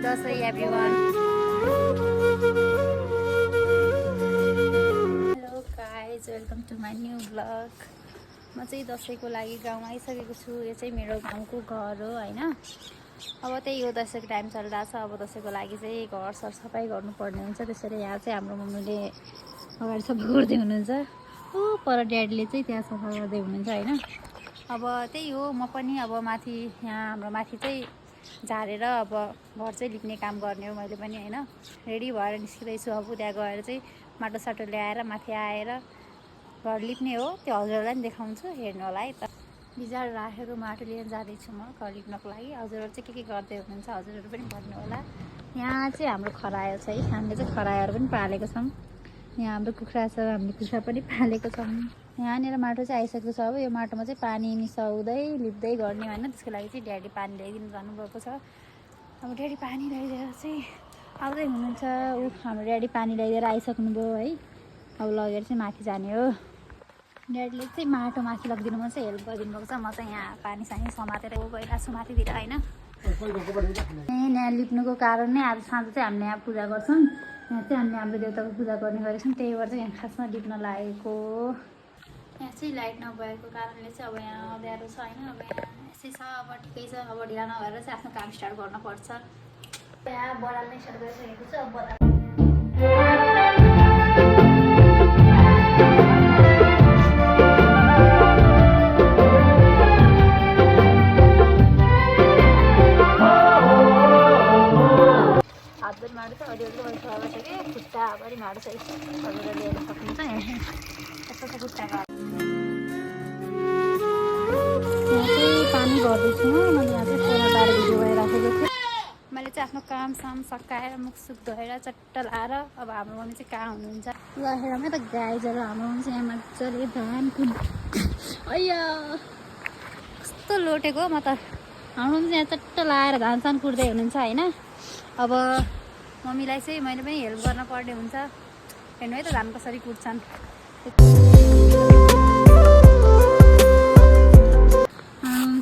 Dashain everyone. Hello guys, welcome to my new blog. म चाहिँ दसैँको लागि गाउँ आइसकेको छु। यो चाहिँ मेरो गाउँको घर हो होइन। अब त्यही हो, दसैँको टाइम चलिरहेको छ। अब दसैँको लागि चाहिँ घर सरसफाइ गर्नुपर्ने हुन्छ। त्यसरी यहाँ चाहिँ हाम्रो मम्मीले अगाडि सफा गर्दै हुनुहुन्छ। ऊ पर ड्याडीले चाहिँ त्यहाँ सफा गर्दै हुनुहुन्छ होइन। अब त्यही हो, म पनि अब माथि यहाँ हाम्रो माथि चाहिँ झारेर अब घर चाहिँ लिप्ने काम गर्ने हो मैले पनि होइन। रेडी भएर निस्किँदैछु। अब त्यहाँ गएर चाहिँ माटो साटो ल्याएर माथि आएर घर लिप्ने हो। त्यो हजुरहरूलाई पनि देखाउँछु, हेर्नु होला है त। बिजार राखेको माटो लिएर जाँदैछु म घर लिप्नको लागि। हजुरहरू चाहिँ के गर्दै हुनुहुन्छ हजुरहरू पनि भन्नु होला। यहाँ चाहिँ हाम्रो खरायो छ है, हामीले चाहिँ खरायोहरू पनि पालेको छौँ। यहाँ हाम्रो कुखुरा छ, हामीले कुखुरा पनि पालेको छौँ। यहाँनिर माटो चाहिँ आइसकेको छ। अब यो माटोमा चाहिँ पानी मिसाउँदै लिप्दै गर्ने होइन। त्यसको लागि चाहिँ ड्याडी पानी ल्याइदिनु जानुभएको छ। अब ड्याडी पानी ल्याइदिएर चाहिँ आउँदै हुनुहुन्छ। ऊ हाम्रो ड्याडी पानी ल्याइदिएर आइसक्नुभयो है। अब लगेर चाहिँ माथि जाने हो। ड्याडीले चाहिँ माटो माथि लगिदिनुमा चाहिँ हेल्प गरिदिनु भएको छ। म चाहिँ यहाँ पानी सानी समातेर गइरहेको छु माथितिर होइन। यहाँ लिप्नुको कारण नै आज साँझ चाहिँ हामीले यहाँ पूजा गर्छौँ। यहाँ चाहिँ हामीले हाम्रो देउताको पूजा गर्ने गरेको छौँ। त्यही भएर चाहिँ यहाँ खासमा लिप्न लागेको। यहाँ चाहिँ लाइट नभएको कारणले चाहिँ अब यहाँ अँध्यारो छ होइन। अब यहाँ यसै छ, अब ठिकै छ। अब ढिला नभएर चाहिँ आफ्नो काम स्टार्ट गर्नुपर्छ। यहाँ बडाल्नै स्टार्ट गरिसकेको छु। अब बडाल माडो छ अलिअलि भइसकेको छ कि खुट्टाभरि माडो छ। हजुरले लिएर सक्नुहुन्छ यस्तो छ खुट्टाको। यहाँ चाहिँ पानी भर्दैछु मैले। यहाँ चाहिँ फोनमा बाहिर भिडियो भइराखेको छु। मैले चाहिँ आफ्नो काम साम सकाएर मुखसुख धोएर चट्ट लाएर अब हाम्रो मम्मी चाहिँ कहाँ हुनुहुन्छ ल हेरौँ त गाइजहरू। हाम्रो मम्मी चाहिँ यहाँ मजाले धान कुद अಯ್या कस्तो लोटेको म त। हाम्रो मम्मी चाहिँ यहाँ चट्ट लाएर धान सान कुट्दै हुनुहुन्छ होइन। अब मम्मीलाई चाहिँ मैले पनि हेल्प गर्न पर्ने हुन्छ। हेर्नु है त धान कसरी कुट्छन्।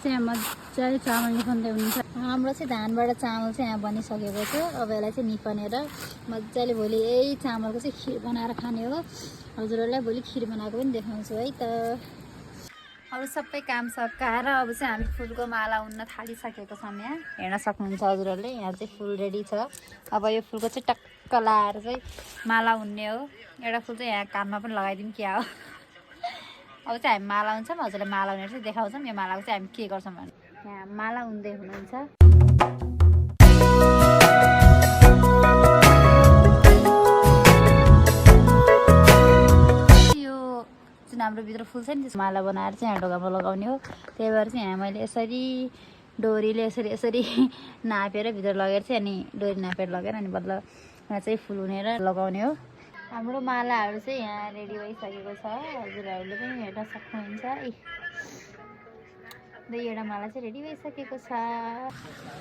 चाहिँ यहाँ मजाले चामल निकाल्दै हुनुहुन्छ। हाम्रो चाहिँ धानबाट चामल चाहिँ यहाँ बनिसकेको छ। अब यसलाई चाहिँ निकालेर मजाले भोलि यही चामलको चाहिँ खिर बनाएर खाने हो। हजुरहरूलाई भोलि खिर बनाएको पनि देखाउँछु है त। अरू सबै काम सकाएर अब चाहिँ हामी फुलको माला उन्न थालिसकेको छौँ। यहाँ हेर्न सक्नुहुन्छ हजुरहरूले। यहाँ चाहिँ फुल रेडी छ। अब यो फुलको चाहिँ टक्क लाएर चाहिँ माला उन्ने हो। एउटा फुल चाहिँ यहाँ कानमा पनि लगाइदिउँ क्या हो। अब चाहिँ हामी माला हुन्छौँ। हजुरलाई माला उनेर चाहिँ देखाउँछौँ यो मालाको चाहिँ हामी के गर्छौँ भने। यहाँ माला उन्दै हुनुहुन्छ। हाम्रो भित्र फुल छ नि, त्यस माला बनाएर चाहिँ यहाँ ढोकामा लगाउने हो। त्यही भएर चाहिँ यहाँ मैले यसरी डोरीले यसरी नापेर भित्र लगेर चाहिँ अनि डोरी नापेर लगेर अनि बदला यहाँ चाहिँ फुल उनेर लगाउने हो। हाम्रो मालाहरू चाहिँ यहाँ रेडी भइसकेको छ। हजुरहरूले पनि हेर्न सक्नुहुन्छ। दुईवटा माला चाहिँ रेडी भइसकेको छ।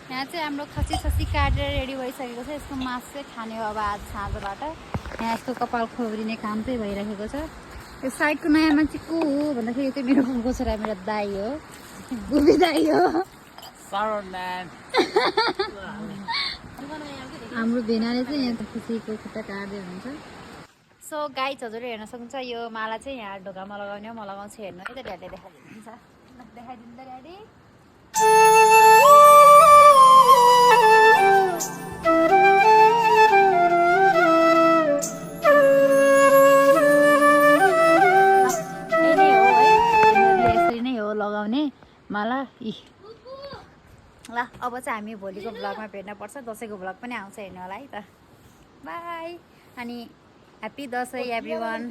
यहाँ चाहिँ हाम्रो खसी ससी काटेर रेडी भइसकेको छ। यसको मासु चाहिँ खाने हो अब आज साँझबाट। यहाँ यसको कपाल खोब्रिने काम चाहिँ भइरहेको छ। यो साइडको नयाँ मान्छे को हो भन्दाखेरि यो चाहिँ मेरो फुलको छोरा, मेरो दाइ हो, बुबी दाइ हो। हाम्रो भेनाले चाहिँ यहाँ खुसीको खुट्टा काट्दै हुनुहुन्छ। सो गाइज हजुर हेर्न सक्नुहुन्छ यो माला चाहिँ यहाँ ढोकामा लगाउने हो। म लगाउँछु, हेर्नु है त। ड्याडीले देखाइदिनुहुन्छ। देखाइदिनु त ड्याडी। लगाउने माला ल। अब चाहिँ हामी भोलिको ब्लगमा भेट्न पर्छ। दसैँको ब्लग पनि आउँछ, हेर्नु होला है त। बाई अनि ह्याप्पी दसैँ एभ्रिवान।